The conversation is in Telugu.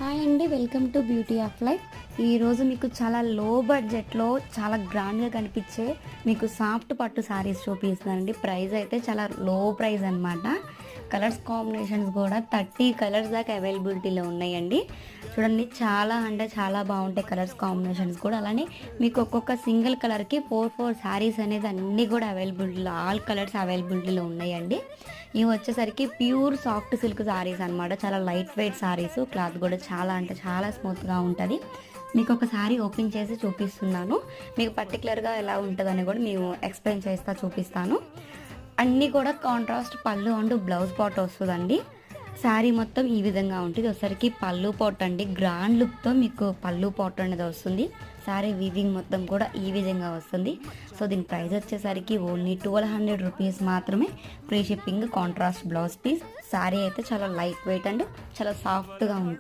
హాయ్ అండి, welcome to beauty of life. ఈరోజు మీకు చాలా లో బడ్జెట్లో చాలా గ్రాండ్గా కనిపించే మీకు సాఫ్ట్ పట్టు శారీస్ చూపిస్తున్నానండి. ప్రైస్ అయితే చాలా లో ప్రైస్ అనమాట. కలర్స్ కాంబినేషన్స్ కూడా 30 కలర్స్ దాకా అవైలబిలిటీలో ఉన్నాయండి. చూడండి, చాలా అంటే చాలా బాగుంటాయి కలర్స్ కాంబినేషన్స్ కూడా. అలానే మీకు ఒక్కొక్క సింగిల్ కలర్కి 4 శారీస్ అనేది అన్నీ కూడా అవైలబిలిటీలో, ఆల్ కలర్స్ అవైలబిలిటీలో ఉన్నాయండి. ఇవి వచ్చేసరికి ప్యూర్ సాఫ్ట్ సిల్క్ శారీస్ అనమాట. చాలా లైట్ వెయిట్ శారీస్, క్లాత్ కూడా చాలా అంటే చాలా స్మూత్గా ఉంటుంది. మీకు ఒక శారీ ఓపెన్ చేసి చూపిస్తున్నాను. మీకు పర్టికులర్గా ఎలా ఉంటుందని కూడా మేము ఎక్స్ప్లెయిన్ చేస్తా చూపిస్తాను. అన్నీ కూడా కాంట్రాస్ట్ పళ్ళు అండ్ బ్లౌజ్ పాట్ వస్తుందండి. శారీ మొత్తం ఈ విధంగా ఉంటుంది. ఒకసారికి పళ్ళు పాట్ అండి, గ్రాండ్ లుక్తో మీకు పళ్ళు పాట్ అనేది వస్తుంది. శారీ వీవింగ్ మొత్తం కూడా ఈ విధంగా వస్తుంది. సో దీని ప్రైస్ వచ్చేసరికి ఓన్లీ 1200 రూపీస్ మాత్రమే. Free shipping, contrast blouse piece. Sari అయితే చాలా లైట్ వెయిట్ అండ్ చాలా సాఫ్ట్గా ఉంటుంది.